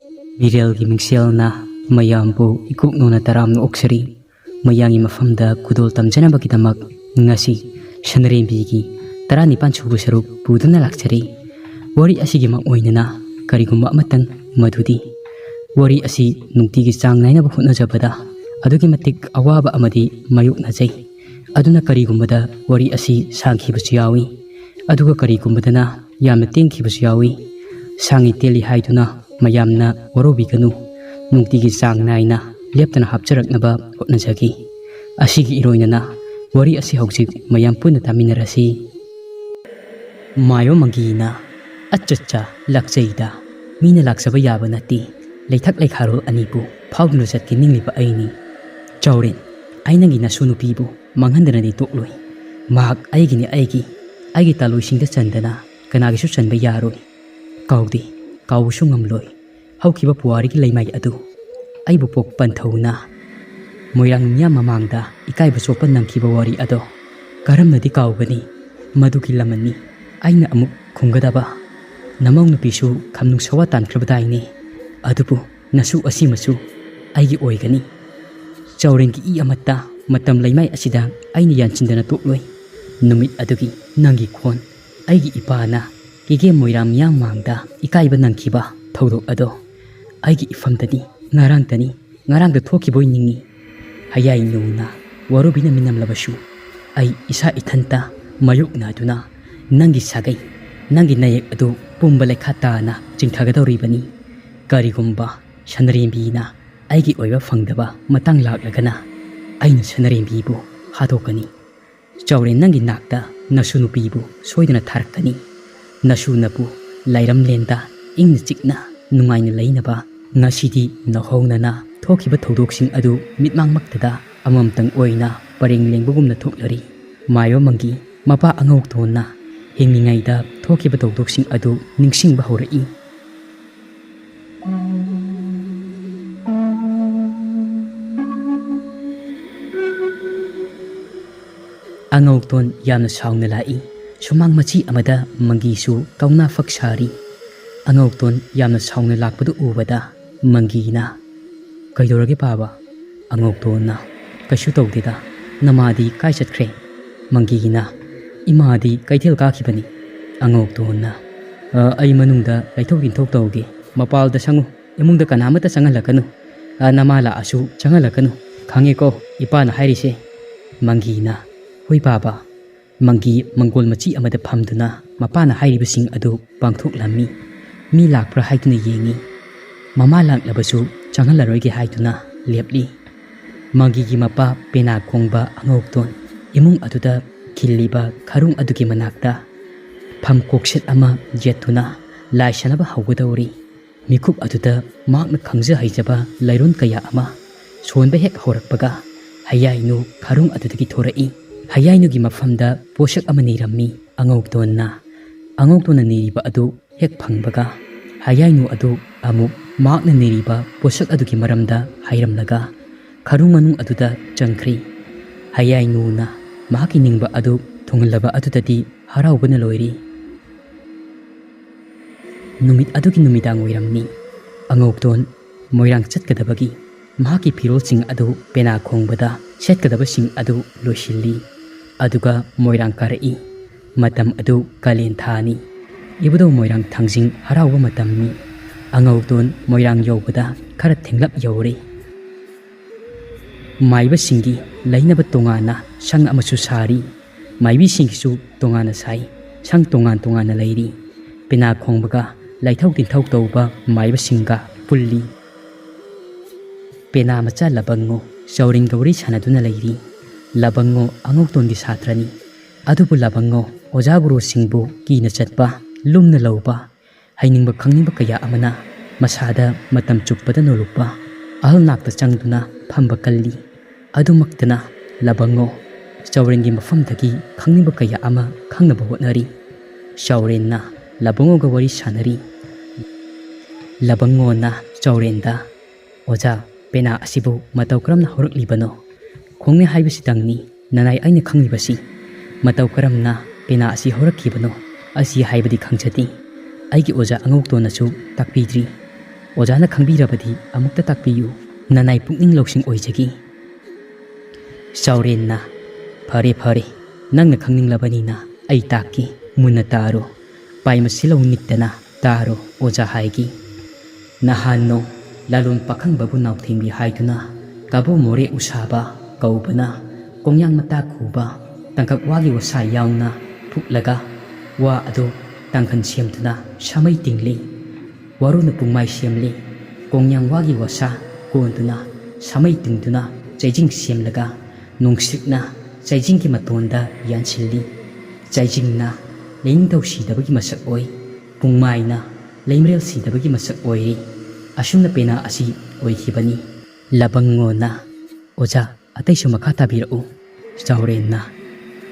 Birelgi mingselna mayambu ikuknona taramna oksari mayangi mafamda kudol tamjanabagidamak ngasi Sanarembigi taranipan subu saruk puduna laksari wari asigi mak oinana karigumba amatang madudi wari asi nungtigi chang nainaba hotnajabada adugi matik awaba amadi mayoknajai aduna karigumbada wari asi sangkhibasu yawi aduga karigumbadana yamna tengkhibasu yawi sangi teli haiduna mayamna warobiganu nungtigi chang naina leptana hapcharknaba hotnajagi asigi iroinana wari asi haujik mayam punna taminarasi mayo mangina achacha lakjaida mina laksaba yaba nati leithak leikharol anibu phawdunu jatki ningliba aini chauren ainangi nasu nupibu manghandanani tokloi mak aigini aigi taloisingda chandana kanagisu chanba yaroi kaudi kawusu ngamloi haukiba puarigi leimai adu aibu pok panthauna Moirang nya mamangda ikai basopa nangkhiba wari ado karamnadi kawgani maduki lamani aina amuk khungadaba namong nupisu khamnung sawa tankrabadaini adubu nasu asimasu aigi oigani chaurengi I amata matam leimai asida aina yanchindana tokloi numit adugi nangi khon aigi ipana ige Moirang nya mangda ikai ba nangkhiba thodok ado aigi ifamdani ngarangda thokiboi ningi hayai nuna warubina minamlabasu ai isa ithanta mayuknaduna nangi sagai nangi nayek adu pumba lekhatana chingthagadoribani karigumba Sanarembina aigi oiba fangdaba matang laklagana aina Sanarembibu hadokani chauren nangi nakta nasunupibu soidana tharakani nasunapu lairam lenda ingna chikna nungaina leinaba ngasidi nahownana thokiba thodoksing adu mitmangmaktada amamtang oina pareng lengbagumna thoklari mayo mangi mapa angok thonna hingingaida thokiba thodoksing adu ningsingba horai angok ton yamna saungna lai sumang machi amada mangisu kauna faksari angok ton yamna saungna lakpadu ubada mangina kaidorage baba angoktona kashu tawdida namadi kai chatkre mangina imadi kaithel kakhibani angoktona ai manungda laithokin thok tawge mapalda sangu imungda kanamata changalakanu namala asu changalakanu khange ko ipana hairise mangina hoi baba mangi mangol machi amada phamduna mapana hairibasing adu pangthok lammi mi lakpra haituna yengi mama laklabasu changhalaroige haituna lepli mangigi mapa pena khongba angokton imung aduda khilliba kharung adugi manakta pham kokset ama jetuna laisanaba haugadori mikhup aduda makna khangja haijaba lairon kaya ama sonba hek horakpaga hayainu kharung adudagi thorai hayainugi mafamda poshak ama nirammi angoktonna niriba adu hek phangbaga hayainu adu amuk makna niriba posak adugi maramda hairamlaga kharung manung aduda changkhri hayainuna mahaki ningba adu thunglaba adudadi haraubana loiri numit adugi numidang oiramni angokton moirang chatkadabagi mahaki phirolsing adu pena khongbada setkadabasing adu loisilli aduga moirang karai matam adu kalen thani Ibudhou Moirang Thangjing harauba matamni angokton Moirang yobada khara thenglap yore maiba singi lainaba tongana sang amasu sari maibi singisu tongana sai sang tongana lairi pena khongbaga laithau tinthau tawba maiba singa pulli pena macha labango sauring gauri sanaduna lairi labango angoktongi satrani adubu labango ojaguru singbu kina chatpa lumna lauba hainingba khangningba kaya amana masada matam chuppada nolukpa ahal nakta changduna phamba kalli adumaktana labango chaurengi mafamdagi khangningba kaya ama khangnaba hotnari chaurenna labango ga wari sanari labango na chaurenda oja pena asibu matau karamna horaklibano khongne haibasitangni nanai aina khanglibasi matau karamna pena asi horakkibano asi haibadi khangjati aigi oja angoktonasu takpidri ꯑꯣꯖꯥꯅ ꯈꯪꯕꯤꯔꯕꯗꯤ ꯑꯃꯨꯛꯇ ꯇꯥꯛꯄꯤꯌꯨ ꯅꯅꯥꯏ ꯄꯨꯛꯅꯤꯡ ꯂꯧꯁꯤꯡ ꯑꯣꯏꯖꯒꯤ ꯆꯥꯎꯔꯦꯟꯅ ꯐꯔꯦ ꯐꯔꯦ ꯅꯪꯅ ꯈꯪꯅꯤꯡꯂꯕꯅꯤꯅ ꯑꯩ ꯇꯥꯛꯀꯤ ꯃꯨꯟꯅ ꯇꯥꯔꯣ ꯄꯥꯏꯃꯁꯤꯂꯧ ꯅꯤꯛꯇꯅ ꯇꯥꯔꯣ ꯑꯣꯖꯥ ꯍꯥꯏꯒꯤ ꯅꯍꯥꯟꯅꯣ ꯂꯥꯂꯣꯟ ꯄꯥꯈꯪꯕꯕꯨ ꯅꯥꯎꯊꯦꯡꯕꯤ ꯍꯥꯏꯗꯨꯅ ꯀꯥꯕꯨ ꯃꯣꯔꯦ ꯎꯁꯥꯕ ꯀꯧꯕꯅ ꯀꯣꯡꯌꯥꯡ ꯃꯇꯥ ꯈꯨꯕ ꯇꯪꯀꯛ ꯋꯥꯒꯤ ꯋꯥꯁꯥ ꯌꯥꯎꯅ ꯐꯨꯛꯂꯒ ꯋꯥ ꯑꯗꯨ ꯇꯥꯡꯈꯟ ꯁꯦꯝꯗꯨꯅ ꯁꯥꯃꯩ ꯇꯤꯡꯂꯤ ꯋꯥꯔꯨꯅ ꯄꯨꯡꯃꯥꯏ ꯁꯦꯝꯂꯤ ꯀꯣꯡꯌꯥꯡ ꯋꯥꯒꯤ ꯋꯥꯁꯥ ꯀꯣꯟꯗꯨꯅ ꯁꯥꯃꯩ ꯇꯤꯡꯗꯨꯅ ꯆꯩꯖꯤꯡ ꯁꯦꯝꯂꯒ ꯅꯨꯡꯁꯤꯛꯅ ꯆꯩꯖꯤꯡꯒꯤ ꯃꯇꯣꯟꯗ ꯌꯥꯟꯁꯤꯜꯂꯤ ꯆꯩꯖꯤꯡꯅ ꯂꯩꯅꯤꯡꯊꯧ ꯁꯤꯗꯕꯒꯤ ꯃꯁꯛ ꯑꯣꯏ ꯄꯨꯡꯃꯥꯏꯅ ꯂꯩꯃꯔꯦꯜ ꯁꯤꯗꯕꯒꯤ ꯃꯁꯛ ꯑꯣꯏꯔꯤ ꯑꯁꯨꯝꯅ ꯄꯦꯅꯥ ꯑꯁꯤ ꯑꯣꯏꯈꯤꯕꯅꯤ ꯂꯕꯪꯉꯣꯅ ꯑꯣꯖꯥ ꯑꯇꯩꯁꯨ ꯃꯈꯥ ꯇꯥꯕꯤꯔꯛꯎ ꯆꯥꯎꯔꯦꯟꯅ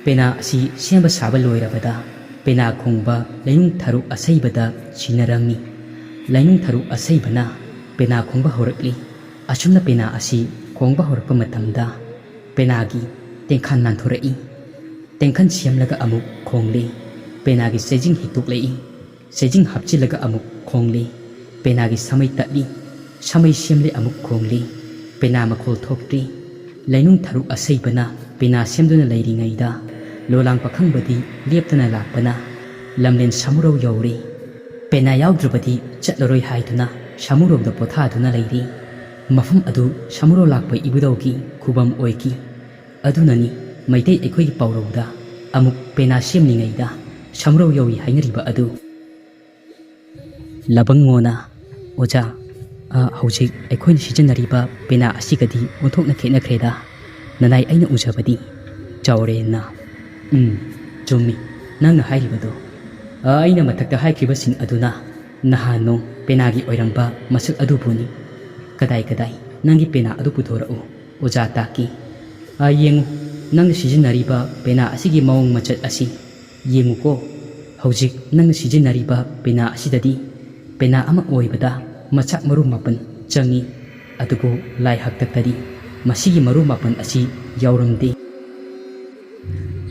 ꯄꯦꯅꯥ ꯑꯁꯤ ꯁꯦꯝꯕ ꯁꯥꯕ ꯂꯣꯏꯔꯕꯗ ꯄꯦꯅꯥ ꯈꯣꯡꯕ ꯂꯩꯅꯨꯡ ꯊꯔꯨꯛ ꯑꯁꯩꯕꯗ ꯁꯤꯟꯅꯔꯝꯃꯤ ꯂꯩꯅꯨꯡ ꯊꯔꯨꯛ ꯑꯁꯩꯕꯅ ꯄꯦꯅꯥ ꯈꯣꯡꯕ ꯍꯧꯔꯛꯂꯤ ꯑꯁꯨꯝꯅ ꯄꯦꯅꯥ ꯑꯁꯤ ꯈꯣꯡꯕ ꯍꯧꯔꯛꯄ ꯃꯇꯝꯗ ꯄꯦꯅꯥꯒꯤ ꯇꯦꯡꯈꯥꯟ ꯅꯥꯟꯊꯣꯔꯛꯏ ꯇꯦꯡꯈꯟ ꯁꯦꯝꯂꯒ ꯑꯃꯨꯛ ꯈꯣꯡꯂꯤ ꯄꯦꯅꯥꯒꯤ ꯆꯩꯖꯤꯡ ꯍꯤꯛꯇꯣꯛꯂꯛꯏ ꯆꯩꯖꯤꯡ ꯍꯥꯞꯆꯤꯜꯂꯒ ꯑꯃꯨꯛ ꯈꯣꯡꯂꯤ ꯄꯦꯅꯥꯒꯤ ꯁꯥꯃꯩ ꯇꯠꯂꯤ ꯁꯥꯃꯩ ꯁꯦꯝꯂꯤ ꯑꯃꯨꯛ ꯈꯣꯡꯂꯤ ꯄꯦꯅꯥ ꯃꯈꯣꯜ ꯊꯣꯛꯇ꯭ꯔꯤ ꯂꯩꯅꯨꯡ ꯊꯔꯨꯛ ꯑꯁꯩꯕꯅ ꯄꯦꯅꯥ ꯁꯦꯝꯗꯨꯅ ꯂꯩꯔꯤꯉꯩꯗ ꯂꯣꯂꯥꯡ ꯄꯥꯈꯪꯕꯗꯤ ꯂꯦꯞꯇꯅ ꯂꯥꯛꯄꯅ ꯂꯝꯂꯦꯟ ꯁꯥꯃꯨꯔꯧ ꯌꯧꯔꯤ ꯄꯦꯅꯥ ꯌꯥꯎꯗ꯭ꯔꯕꯗꯤ ꯆꯠꯂꯔꯣꯏ ꯍꯥꯏꯗꯨꯅ ꯁꯥꯃꯨꯔꯧꯗ ꯄꯣꯊꯥꯗꯨꯅ ꯂꯩꯔꯤ ꯃꯐꯝ ꯑꯗꯨ ꯁꯥꯃꯨꯔꯧ ꯂꯥꯛꯄ ꯏꯕꯨꯙꯧꯒꯤ ꯈꯨꯕꯝ ꯑꯣꯏꯈꯤ ꯑꯗꯨꯅꯅꯤ ꯃꯩꯇꯩ ꯑꯩꯈꯣꯏꯒꯤ ꯄꯥꯎꯔꯧꯗ ꯑꯃꯨꯛ ꯄꯦꯅꯥ ꯁꯦꯝꯂꯤꯉꯩꯗ ꯁꯥꯃꯨꯔꯧ ꯌꯧꯏ ꯍꯥꯏꯅꯔꯤꯕ ꯑꯗꯨ ꯂꯕꯪꯉꯣꯅ ꯑꯣꯖꯥ ꯍꯧꯖꯤꯛ ꯑꯩꯈꯣꯏꯅ ꯁꯤꯖꯤꯟꯅꯔꯤꯕ ꯄꯦꯅꯥ ꯑꯁꯤꯒꯗꯤ ꯑꯣꯟꯊꯣꯛꯅ ꯈꯦꯠꯅꯈ꯭ꯔꯦꯗ ꯅꯅꯥꯏ ꯑꯩꯅ ꯎꯖꯕꯗꯤ ꯆꯥꯎꯔꯦꯟꯅ ꯆꯨꯝꯃꯤ ꯅꯪꯅ ꯍꯥꯏꯔꯤꯕꯗꯣ ꯑꯩꯅ ꯃꯊꯛꯇ ꯍꯥꯏꯈꯤꯕꯁꯤꯡ ꯑꯗꯨꯅ ꯅꯍꯥꯟꯅꯣ ꯄꯦꯅꯥꯒꯤ ꯑꯣꯏꯔꯝꯕ ꯃꯁꯛ ꯑꯗꯨꯕꯨꯅꯤ ꯀꯗꯥꯏ ꯅꯪꯒꯤ ꯄꯦꯅꯥ ꯑꯗꯨ ꯄꯨꯊꯣꯔꯛꯎ ꯑꯣꯖꯥ ꯇꯥꯛꯀꯤ ꯌꯦꯡꯉꯨ ꯅꯪꯅ ꯁꯤꯖꯤꯟꯅꯔꯤꯕ ꯄꯦꯅꯥ ꯑꯁꯤꯒꯤ ꯃꯑꯣꯡ ꯃꯆꯠ ꯑꯁꯤ ꯌꯦꯡꯉꯨꯀꯣ ꯍꯧꯖꯤꯛ ꯅꯪꯅ ꯁꯤꯖꯤꯟꯅꯔꯤꯕ ꯄꯦꯅꯥ ꯑꯁꯤꯗꯗꯤ ꯄꯦꯅꯥ ꯑꯃ ꯑꯣꯏꯕꯗ ꯃꯆꯥꯛ ꯃꯔꯨ 9 ꯆꯪꯏ ꯑꯗꯨꯕꯨ ꯂꯥꯏ ꯍꯥꯛꯇꯛꯇꯗꯤ ꯃꯁꯤꯒꯤ ꯃꯔꯨ 9 ꯑꯁꯤ ꯌꯥꯎꯔꯝꯗꯦ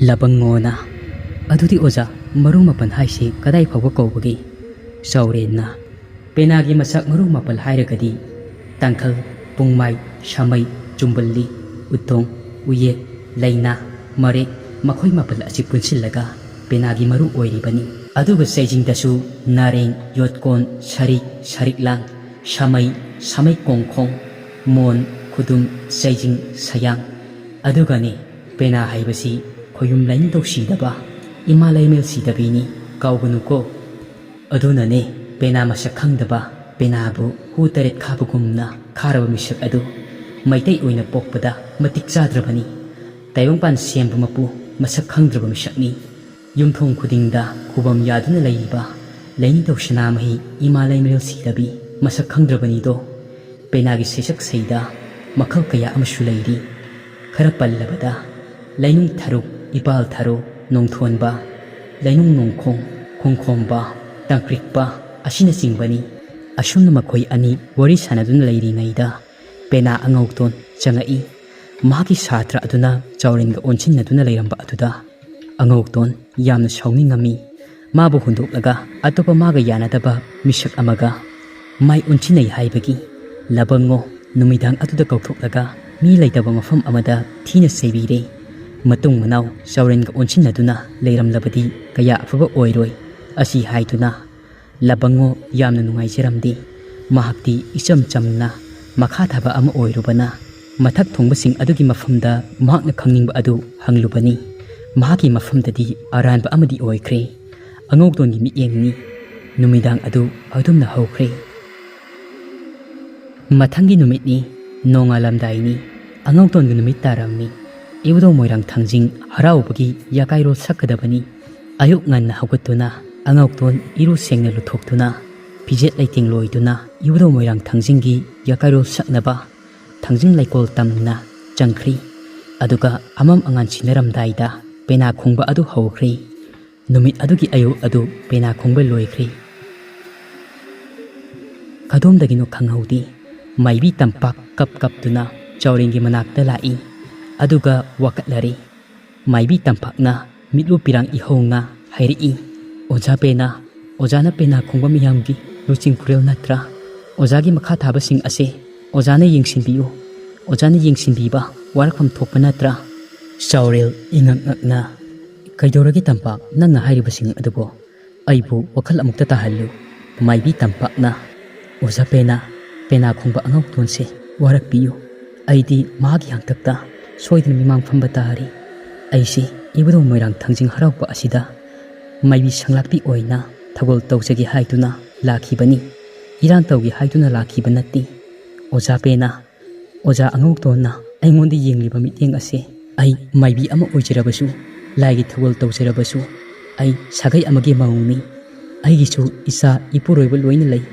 ꯂꯕꯪꯉꯣꯅ ꯑꯗꯨꯗꯤ ꯑꯣꯖꯥ ꯃꯔꯨ 9 ꯍꯥꯏꯁꯤ ꯀꯗꯥꯏ ꯐꯥꯎꯕ ꯀꯧꯕꯒꯦ ꯆꯥꯎꯔꯦꯟꯅ ꯄꯦꯅꯥꯒꯤ ꯃꯆꯥꯛ ꯃꯔꯨ 9 ꯍꯥꯏꯔꯒꯗꯤ ꯇꯥꯡꯈꯜ ꯄꯨꯡꯃꯥꯏ ꯁꯥꯃꯩ ꯆꯨꯝꯕꯜꯂꯤ ꯎꯇꯣꯡ ꯎꯌꯦꯛ ꯂꯩꯅꯥ ꯃꯔꯦꯛ ꯃꯈꯣꯏ 9 ꯑꯁꯤ ꯄꯨꯟꯁꯤꯜꯂꯒ ꯄꯦꯅꯥꯒꯤ ꯃꯔꯨ ꯑꯣꯏꯔꯤꯕꯅꯤ ꯑꯗꯨꯒ ꯆꯩꯖꯤꯡꯗꯁꯨ ꯅꯥꯔꯦꯡ ꯌꯣꯠꯀꯣꯟ ꯁꯔꯤꯛ ꯁꯔꯤꯛꯂꯥꯡ ꯁꯥꯃꯩ ꯁꯥꯃꯩ ꯀꯣꯡꯈꯣꯡ ꯃꯣꯟ ꯈꯨꯗꯨꯝ ꯆꯩꯖꯤꯡ ꯁꯌꯥꯡ ꯑꯗꯨꯒꯅꯤ ꯄꯦꯅꯥ ꯍꯥꯏꯕꯁꯤ ꯈꯣꯌꯨꯝ ꯂꯩꯅꯤꯡꯊꯧ ꯁꯤꯗꯕ ꯏꯃꯥ ꯂꯩꯃꯦꯜ ꯁꯤꯗꯕꯤꯅꯤ ꯀꯥꯎꯒꯅꯨꯀꯣ ꯑꯗꯨꯅꯅꯦ ꯄꯦꯅꯥ ꯃꯁꯛ ꯈꯪꯗꯕ ꯄꯦꯅꯥꯕꯨ ꯍꯨ 8 ꯈꯥꯕꯒꯨꯝꯅ ꯈꯥꯔꯕ ꯃꯤꯁꯛ ꯑꯗꯨ ꯃꯩꯇꯩ ꯑꯣꯏꯅ ꯄꯣꯛꯄꯗ ꯃꯇꯤꯛ ꯆꯥꯗ꯭ꯔꯕꯅꯤ ꯇꯥꯏꯕꯪꯄꯥꯟ ꯁꯦꯝꯕ ꯃꯄꯨ ꯃꯁꯛ ꯈꯪꯗ꯭ꯔꯕ ꯃꯤꯁꯛꯅꯤ ꯌꯨꯝꯊꯣꯡ ꯈꯨꯗꯤꯡꯗ ꯈꯨꯕꯝ ꯌꯥꯗꯨꯅ ꯂꯩꯔꯤꯕ ꯂꯩꯅꯤꯡꯊꯧ ꯁꯅꯥꯃꯍꯤ ꯏꯃꯥ ꯂꯩꯃꯔꯦꯜ ꯁꯤꯗꯕꯤ ꯃꯁꯛ ꯈꯪꯗ꯭ꯔꯕꯅꯤꯗꯣ ꯄꯦꯅꯥꯒꯤ ꯁꯩꯁꯛ ꯁꯩꯗ ꯃꯈꯜ ꯀꯌꯥ ꯑꯃꯁꯨ ꯂꯩꯔꯤ ꯈꯔ ꯄꯜꯂꯕꯗ ꯂꯩꯅꯨꯡ ꯊꯔꯨꯛ ꯏꯄꯥꯜ ꯊꯔꯣ ꯅꯣꯡꯊꯣꯟꯕ ꯂꯩꯅꯨꯡ ꯅꯣꯡꯈꯣꯡ ꯈꯣꯡꯈꯣꯝꯕ ꯇꯥꯡꯀ꯭ꯔꯤꯛꯄ ꯑꯁꯤꯅꯆꯤꯡꯕꯅꯤ ꯑꯁꯨꯝꯅ ꯃꯈꯣꯏ ꯑꯅꯤ ꯋꯥꯔꯤ ꯁꯥꯟꯅꯗꯨꯅ ꯂꯩꯔꯤꯉꯩꯗ ꯄꯦꯅꯥ ꯑꯉꯧꯇꯣꯟ ꯆꯪꯉꯛꯏ ꯃꯍꯥꯛꯀꯤ ꯁꯥꯇ꯭ꯔ ꯑꯗꯨꯅ ꯆꯥꯎꯔꯦꯟꯒ ꯑꯣꯟꯁꯤꯟꯅꯗꯨꯅ ꯂꯩꯔꯝꯕ ꯑꯗꯨꯗ ꯑꯉꯧꯇꯣꯟ ꯌꯥꯝꯅ ꯁꯥꯎꯅꯤꯡꯉꯝꯃꯤ ꯃꯥꯕꯨ ꯍꯨꯟꯗꯣꯛꯂꯒ ꯑꯇꯣꯞꯄ ꯃꯥꯒ ꯌꯥꯅꯗꯕ ꯃꯤꯁꯛ ꯑꯃꯒ ꯃꯥꯏ ꯑꯣꯟꯁꯤꯟꯅꯩ ꯍꯥꯏꯕꯒꯤ ꯂꯕꯪꯉꯣ ꯅꯨꯃꯤꯗꯥꯡ ꯑꯗꯨꯗ ꯀꯧꯊꯣꯛꯂꯒ ꯃꯤ ꯂꯩꯇꯕ ꯃꯐꯝ ꯑꯃꯗ ꯊꯤꯅ ꯆꯩꯕꯤꯔꯦ ꯃꯇꯨꯡ ꯃꯅꯥꯎ ꯆꯥꯎꯔꯦꯟꯒ ꯑꯣꯟꯁꯤꯟꯅꯗꯨꯅ ꯂꯩꯔꯝꯂꯕꯗꯤ ꯀꯌꯥ ꯑꯐꯕ ꯑꯣꯏꯔꯣꯏ ꯑꯁꯤ ꯍꯥꯏꯗꯨꯅ ꯂꯕꯪꯉꯣ ꯌꯥꯝꯅ ꯅꯨꯡꯉꯥꯏꯖꯔꯝꯗꯦ ꯃꯍꯥꯛꯇꯤ ꯏꯆꯝ ꯆꯝꯅ ꯃꯈꯥ ꯊꯥꯕ ꯑꯃ ꯑꯣꯏꯔꯨꯕꯅ ꯃꯊꯛ ꯊꯣꯡꯕꯁꯤꯡ ꯑꯗꯨꯒꯤ ꯃꯐꯝꯗ ꯃꯍꯥꯛꯅ ꯈꯪꯅꯤꯡꯕ ꯑꯗු ꯍꯪꯂꯨꯕꯅꯤ ꯃꯍꯥꯛꯀꯤ ꯃꯐꯝꯗꯗꯤ ꯑꯔꯥꯟꯕ ꯑꯃꯗꯤ ꯑꯣꯏꯈ꯭ꯔꯦ ꯑꯉꯧꯇꯣꯟꯒꯤ ꯃꯤꯠꯌꯦꯡꯅꯤ ꯅꯨꯃꯤꯗꯥꯡ ꯑꯗꯨ ꯑꯗꯨꯝꯅ ꯍꯧꯈ꯭ꯔꯦ ꯃꯊꯪꯒꯤ ꯅꯨꯃꯤꯠꯅꯤ ꯅꯣꯡꯉꯥꯜꯂꯝꯗꯥꯏꯅꯤ ꯑꯉꯧꯇꯣꯟꯒꯤ ꯅꯨꯃꯤꯠ ꯇꯥꯔꯝꯃꯤ ꯏꯕꯨꯙꯧ ꯃꯣꯏꯔꯥꯡ ꯊꯥꯡꯖꯤꯡ ꯍꯔꯥꯎꯕꯒꯤ ꯌꯥꯀꯥꯏꯔꯣꯜ ꯁꯛꯀꯗꯕꯅꯤ ꯑꯌꯨꯛ ꯉꯟꯅ ꯍꯧꯒꯠꯇꯨꯅ ꯑꯉꯧꯇꯣꯟ ꯏꯔꯨ ꯁꯦꯡꯅ ꯂꯨꯊꯣꯛꯇꯨꯅ ꯐꯤꯖꯦꯠ ꯂꯩꯇꯦꯡ ꯂꯣꯏꯗꯨꯅ ꯏꯕꯨꯙꯧ ꯃꯣꯏꯔꯥꯡ ꯊꯥꯡꯖꯤꯡꯒꯤ ꯌꯥꯀꯥꯏꯔꯣꯜ ꯁꯛꯅꯕ ꯊꯥꯡꯖꯤꯡ ꯂꯩꯀꯣꯜ ꯇꯝꯅ ꯆꯪꯈ꯭ꯔꯤ ꯑꯗꯨꯒ ꯑꯃꯝ ꯑꯉꯥꯟ ꯁꯤꯟꯅꯔꯝꯗꯥꯏꯗ ꯄꯦꯅꯥ ꯈꯣꯡꯕ ꯑꯗꯨ ꯍꯧꯈ꯭ꯔꯤ ꯅꯨꯃꯤꯠ ꯑꯗꯨꯒꯤ ꯑꯌꯨꯛ ꯑꯗꯨ ꯄꯦꯅꯥ ꯈꯣꯡꯕ ꯂꯣꯏꯈ꯭ꯔꯤ ꯀꯗꯣꯝꯗꯒꯤꯅꯣ ꯈꯪꯍꯧꯗꯦ ꯃꯥꯏꯕꯤ ꯇꯝꯄꯥꯛ ꯀꯞꯇꯨꯅ ꯆꯥꯎꯔꯦꯟꯒꯤ ꯃꯅꯥꯛꯇ ꯂꯥꯛꯏ ꯑꯗꯨꯒ ꯋꯥꯀꯠꯂꯔꯤ ꯃꯥꯏꯕꯤ ꯇꯝꯄꯥꯛꯅ ꯃꯤꯠꯂꯨ ꯄꯤꯔꯥꯡ ꯏꯍꯧꯅ ꯍꯥꯏꯔꯛꯏ ꯑꯣꯖꯥ ꯄꯦꯅꯥ ꯑꯣꯖꯥꯅ ꯄꯦꯅꯥ ꯈꯣꯡꯕ ꯃꯤꯌꯥꯝꯒꯤ ꯂꯨꯆꯤꯡ ꯄꯨꯔꯦꯜ ꯅꯠꯇ꯭ꯔꯥ Ojagi makha thabasing ase ojana yengsinbiyu. Ojana yengsinbiba warakfam thokpa natra. Saurel ingakna kaidoragi tampak nangna hairibasing adubo aibu wakhal amukta tahallu. Maibee tampakna oja pena khongba angau tonse warakpiyu. Aidi magi hangtakta soidna mimang phamba tari. Aisi Ibudhou Moirang Thangjing haraupa asida Maibee sanglakpi oina thagol tawjagi haiduna lakhibani. Irang tawgi haiduna lakhiba natti. Oja pena oja angau tonna aingondi yengliba miteng ase ai Maibee ama oijirabasu laigi thagol tawjarabasu ai sagai amagi mauni. Aigisu isa ipuroiba loina lei.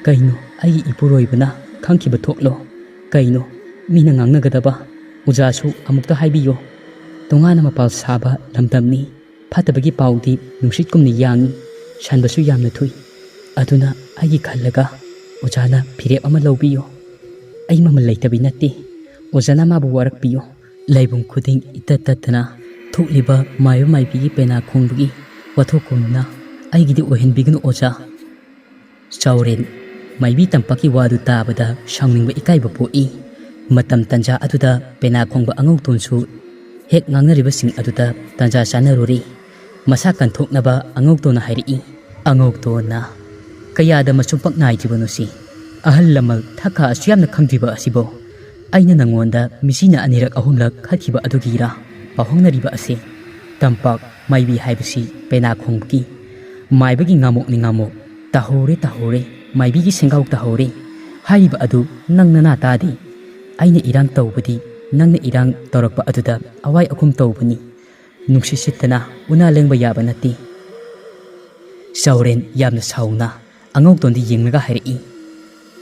Kaino aigi ipuroibana khangkiba thoklo. Kaino mina ngangnagadaba ujasu amukta haibiyo. Tongana mapal saba lamdamni phatabagi paudi nungshitkumni yangi shanbasu yamna thui. Aduna aigi khallaga ojana phirep ama lawbiyo. Ai mamal leitabi natti. Ojana mabu warakpiyo. Laibung khuding itatatana thukliba Maibee pena khongbagi wathokumna aigidi ohenbignu oja. Chauren Maibee tampaki wadu tabada shangningba ikaiba poi. Matam tanja aduda pena khongba angau tonsu hek ngangnaribasing aduda tanja chanaruri. Masa kanthoknaba angau tona hairi. Angau tona kayada masumpak naijibanosi. Ahal lamal thaka asyamna khangdiba asibo. Aina nangonda misina anirak ahumlak khathiba adugira pahongnariba ase. Tampak Maibee haibasi pena khongbagi maibagi ngamok ni ngamok tahore Maibee gi sengau tahore. Haiba adu nangna na tadi. Aina irang tawbadi nangna irang tawrakpa aduda awai akum tawbani. Nungsisitana una lengba yaba nati. Sauren yamna sauna angau tondi yenglaga hairi.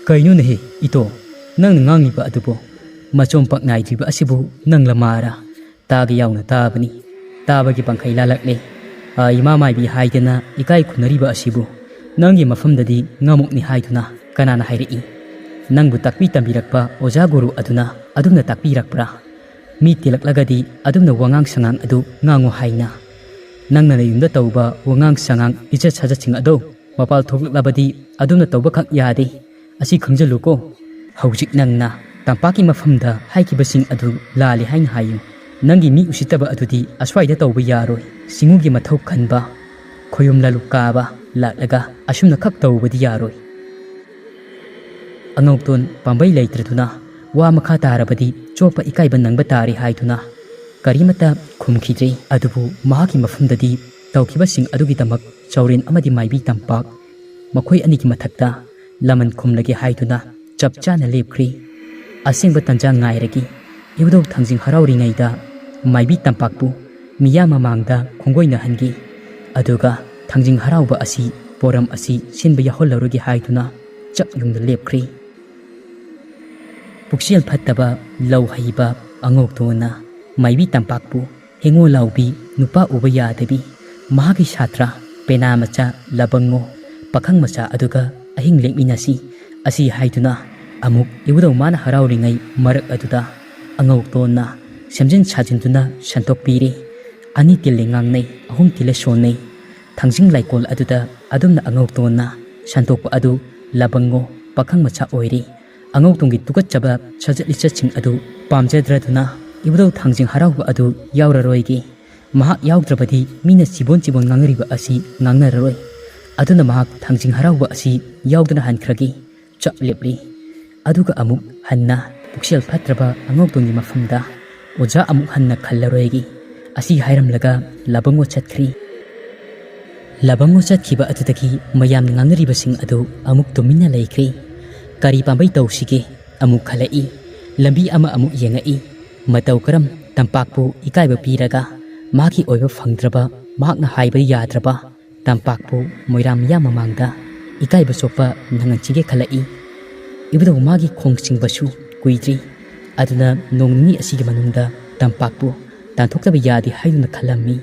Kaino nehe ito nang ngangiba adubo machompak naidriba asibu nang lamara tagi yauna tabani. Tabagi pangkai lalakle. Ima Maibee haidana ikai khunariba asibu nangi mafamdadi ngamukni haiduna kanana hairi. Nangbu takpi tambirakpa oja guru adumna takpirakpra. Mi tilaklagadi adumna wangang sangang adu ngango haina. Nangna nayumda tawba wangang sangang ijat sajaching ado mapal thoklaklabadi adumna tawba khak yade. Asi khangjaluko. Haujik nangna tampaki mafamda haikibasing adu lali haina hayu. Nangi mi usitaba adudi aswaida tawba yaroi. Singugi mathau khanba khoyum lalukaba laklaga asumna khak tawbadi yaroi. Angauton pambai leitraduna wa makha tarabadi chopa ikaiba nangba tari haiduna karimata khumkhidre adubu mahaki mafamdadi tawkibasing adugidamak chauren amadi Maibee tampak makhoi anigi mathakta laman khumlagi haiduna chapchana lepkhri. Asengba tanja ngairagi Ibudhou Thangjing harauringaida Maibee tampakpu miya mamangda khongoina hangi. Aduga Thangjing harauba asi poram asi sinba yahollarugi haiduna chap yungda lepkhri. Puksial phattaba lau haiba angau tona Maibee tampakpu hengo laubi nupa uba yadabi mahagi satra pena macha labango pakhang macha aduga ahing lekminasi asi haiduna amuk Ibudhou mana harauringai marak aduda angau tona semjin sajintuna santokpiri. Ani tile ngangnai ahum tile sonai. Thangjing laikol aduda adumna angau tona santokpa adu labango pakhang macha oiri. Angau tunggi tukatchaba sajatli chaching adu pamjadraduna Ibudhou Thangjing harauba adu yauraroigi. Mahak yaugdrabadi mina chibon ngangariba asi ngangnararoi. Aduna mahak Thangjing harauba asi yaudana hankragi chap lepli. Aduga amuk hanna puksial phatraba angau tunggi mafamda oja amuk hanna khallaroigi. Asi hairamlaga labango chatkri. Labango chatkiba adudagi mayam ngangaribasing adu amuk tumina laikri. Kari pambai tawsige amuk khalai. Lambi ama amuk yengai. Matau karam tampakpu ikaiba piraga maki oiba fangdraba mahakna haiba yadraba tampakpu Moirang miyam mamangda ikaiba sopa nanganchige khalai. Ibudhou magi khongchingbasu kuidri. Aduna nongni asigi manungda tampakpu tanthokaba yadi haiduna khalami.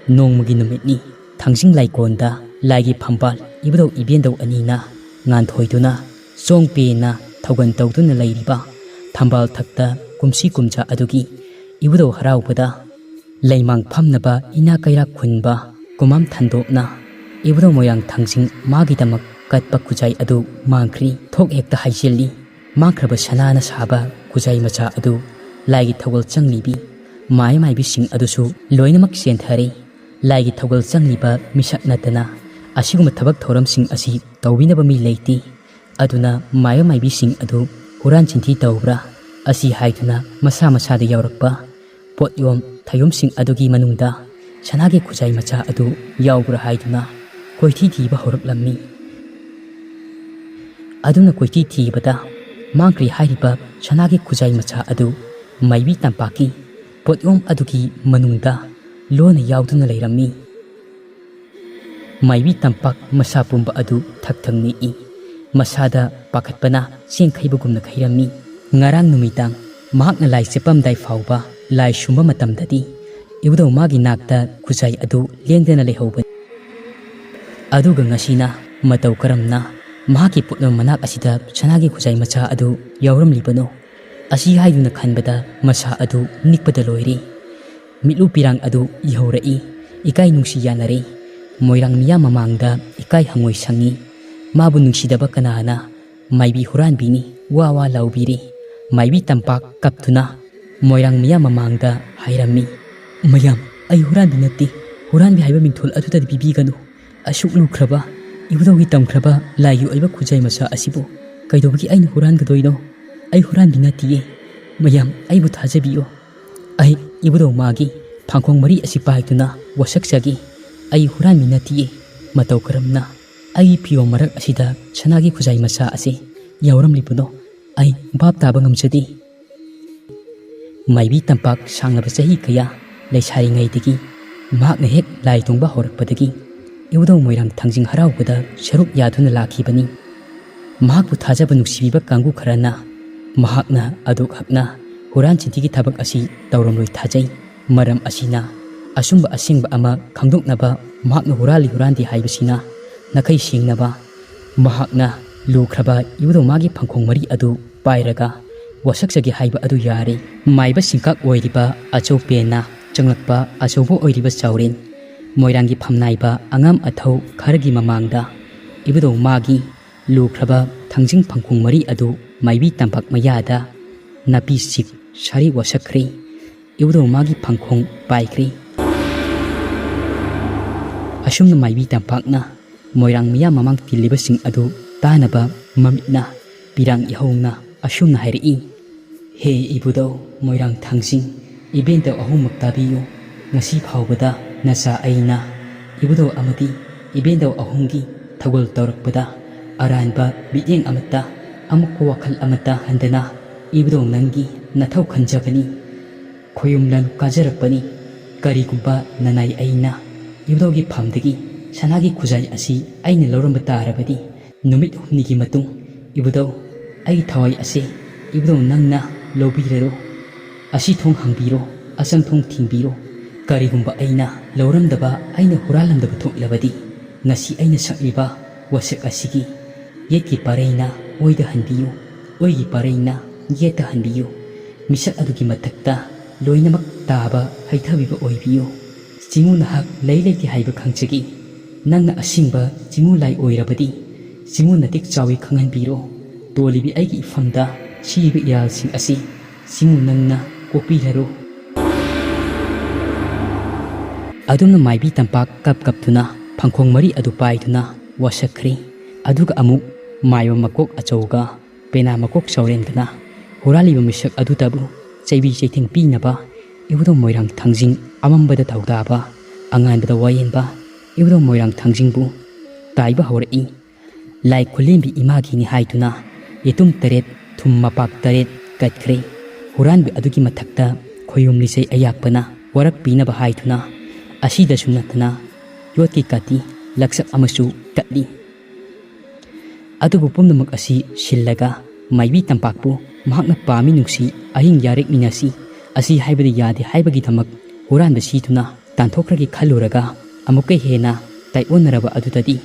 Nongmagi numitni Thangjing laikonda laigi phambal Ibudhou ibendou anina nganthoiduna songpena thaugan tawduna leiriba thambal thakta kumsi kumcha adugi Ibudhou haraubada leimang phamnaba ina kairak khunba kumam thandopna Ibudhou Moirang Thangjing magidamak katpa khujai adu mangkhri thok hekta haijeli mangkhraba sanana saba khujai macha adu laigi thawal changlibi Maibee sing adusu loinamak senthari laigi thawal changliba misak natana asiguma thabak thoram sing asi tawinaba mi leiti aduna Maibee sing adu huran chinthi tawbra asi haiduna masa masada yaurakpa potyom thayom sing adugi manungda sanagi khujai macha adu yaubra haiduna koithi thiba horaklammi aduna koithi thibada mangkri haiba sanagi khujai macha adu Maibee tampaki potyom adugi manungda lona yauduna leirammi Maibee tampak masa pumba adu thakthangni i masada pakhatpana sengkhaibagumna khairammi ngarang numitang mahakna lai chepamdai fauba lai shumba matamdadi Ibudhou magi nakta khujai adu lengdena lehauba aduga ngasina matau karamna mahaki putna manak asida sanagi khujai macha adu yauramlibano asi haiduna khanbada masa adu nikpada loiri mitlu pirang adu ihaurai ikai nungsi yanare Moirang miyam mamangda ikai hangoi sangi mabu nungsidaba kanana Maibee huranbini wawa laubiri Maibee tampak kaptuna Moirang miyam mamangda hairammi mayam ai huranbi natti huranbi haiba mingthol aduta bibiganu asuk lukhraba Ibudhougi tamkhraba laiyu aiba khujai macha asibu kaidobagi aina hurangadoino ai huranbi nattiye mayam aibu thajabiyo ai Ibudhou magi Fangkhong mari asi paituna wasakchagi ai huranbi nattiye matau karamna ai phiyo marak asida sanagi khujai macha ase yauramlibuno ai bab taba ngamjadi Maibee tampak sanglaba chahi kaya leisari ngaidagi mahakna hek lai tungba horakpadagi Ibudhou Moirang Thangjing haraubada saruk yaduna lakhibani mahakbu thajaba nungsibiba kanggu kharana mahakna aduk hakna huran chintigi thabak asi tawramloi thajai maram asina asumba asingba ama khangdoknaba mahakna hurali hurandi haibasina nakai singnaba mahakna lukhraba Ibudhou magi Fangkhong mari adu pairaga wasakchagi haiba adu yare maiba singkak oiriba achou pena changlakpa achoubo oiriba chauren Moirangi phamnaiba angam athau kharagi mamangda Ibudhou magi lukhraba Thangjing Fangkhong mari adu Maibee tampak mayada napi sip sari wasakri Ibudhou magi Fangkhong paikri asumna Maibee tampakna Moirang miyam mamang tiliba sing adu tanaba mamna pirang ihongna asumna hairi he Ibudhou Moirang Thangjing ibenta ahummak tabiyo ngasi phawbada nasa aina Ibudhou amati ibenta ahumgi thagol tawrakpada aranba biyeng amata amukko wakhal amata handana Ibudhou nangi nathau khanjabani khoyumlan kajarakpani karigumba nanai aina Ibudhougi phamdagi sanagi khujai asi aina loramba tarabadi numit humnigi matung Ibudhou ai thawai ase Ibudhou nangna lobirero asi thong hangbiro asang thong thingbiro karigumba aina loramdaba aina huralamdaba thoklabadi ngasi aina sakliba wasak asigi yetki pareina oida hanbiyu oigi pareina yeta hanbiyu misak adugi mathakta loinamak taba haithabiba oibiyu jingu nahak leileiti haiba khangchagi nangna asingba jingu lai oirabadi jingu natik chawi khanghanbiro tolibi aigi ifamda sibi yalsing asi jingu nangna kopilaro adumna Maibee tampak kaptuna Fangkhong mari adu paiduna wasakri aduga amuk maiwa makok achouga pena makok saurengana huraliba misak adu tabu chaibi chaithing pinaba Ibudhou Moirang Thangjing amambada thaudaba anganbada wayenba Ibudhou Moirang Thangjingbu taiba horai lai khulembi imagini haiduna yetum taret thum mapak taret katkre huranbi adugi mathakta khoyumli sei ayakpana warak pinaba haiduna asida sunatana yotki kati laksak amasu katli adubu pumnmk asi sillaga Maibee tampakpu mahakna pami nungsi ahing yarek minasi asi haibadi yade haibagi thamak huranba situna tanthokragi khaluraga amukai hena taionnaraba adutadi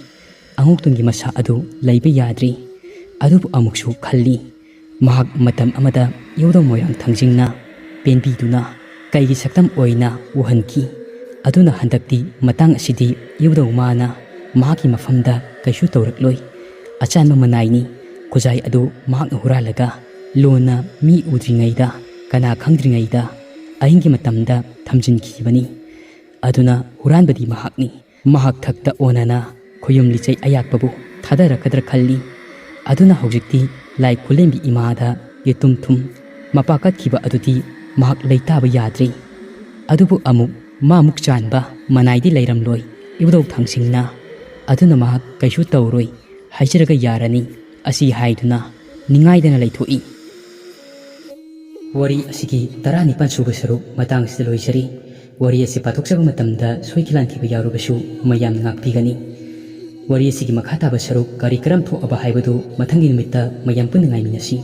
anguktungi masa adu leiba yadri adubu amuksu khalli mahak matam amada Ibudhou Moirang Thangjingna penbiduna kaigi saktam oina uhanki aduna handakti matang asidi Ibudhou mana mahaki mafamda kaisu tawrakloi ꯑꯆꯥꯟꯕ ꯃꯅꯥꯏꯅꯤ ꯈꯨꯖꯥꯏ ꯑꯗꯨ ꯃꯍꯥꯛꯅ ꯍꯨꯔꯥꯜꯂꯒ ꯂꯣꯟꯅ ꯃꯤ ꯎꯗ꯭ꯔꯤꯉꯩꯗ ꯀꯅꯥ ꯈꯪꯗ꯭ꯔꯤꯉꯩꯗ ꯑꯍꯤꯡꯒꯤ ꯃꯇꯝꯗ ꯊꯝꯖꯤꯟꯈꯤꯕꯅꯤ ꯑꯗꯨꯅ ꯍꯨꯔꯥꯟꯕꯗꯤ ꯃꯍꯥꯛꯅꯤ ꯃꯍꯥꯛ ꯊꯛꯇ ꯑꯣꯟꯅꯅ ꯈꯨꯌꯨꯝ ꯂꯤꯆꯩ ꯑꯌꯥꯛꯄꯕꯨ ꯊꯥꯗꯔꯛꯀꯗ꯭ꯔꯥ ꯈꯜꯂꯤ ꯑꯗꯨꯅ ꯍꯧꯖꯤꯛꯇꯤ ꯂꯥꯏ ꯈꯨꯂꯦꯝꯕꯤ ꯏꯃꯥꯗ ꯌꯦꯇꯨꯝ ꯊꯨꯝ ꯃꯄꯥ ꯀꯠꯈꯤꯕ ꯑꯗꯨꯗꯤ ꯃꯍꯥꯛ ꯂꯩꯇꯥꯕ ꯌꯥꯗ꯭ꯔꯤ ꯑꯗꯨꯕꯨ ꯑꯃꯨꯛ ꯃꯥꯃꯨꯛ ꯆꯥꯟꯕ ꯃꯅꯥꯏꯗꯤ ꯂꯩꯔꯝꯂꯣꯏ ꯏꯕꯨꯙꯧ ꯊꯥꯡꯖꯤꯡꯅ ꯑꯗꯨꯅ ꯃꯍꯥꯛ ꯀꯩꯁꯨ ꯇꯧꯔꯣꯏ ꯍꯥꯏꯖꯔꯒ ꯌꯥꯔꯅꯤ ꯑꯁꯤ ꯍꯥꯏꯗꯨꯅ ꯅꯤꯡꯉꯥꯏꯗꯅ ꯂꯩꯊꯣꯛꯏ ꯋꯥꯔꯤ ꯑꯁꯤꯒꯤ 19 ꯁꯨꯕ ꯁꯔꯨꯛ ꯃꯇꯥꯡꯁꯤꯗ ꯂꯣꯏꯖꯔꯤ ꯋꯥꯔꯤ ꯑꯁꯤ ꯄꯥꯊꯣꯛꯆꯕ ꯃꯇꯝꯗ ꯁꯣꯏꯈꯤ ꯂꯥꯟꯈꯤꯕ ꯌꯥꯎꯔꯕꯁꯨ ꯃꯌꯥꯝꯅ ꯉꯥꯛꯄꯤꯒꯅꯤ ꯋꯥꯔꯤ ꯑꯁꯤꯒꯤ ꯃꯈꯥ ꯇꯥꯕ ꯁꯔꯨꯛ ꯀꯔꯤ ꯀꯔꯝ ꯊꯣꯛꯑꯕ ꯍꯥꯏꯕꯗꯨ ꯃꯊꯪꯒꯤ ꯅꯨꯃꯤꯠꯇ ꯃꯌꯥꯝ ꯄꯨꯟꯅ ꯉꯥꯏꯃꯤꯟꯅꯁꯤ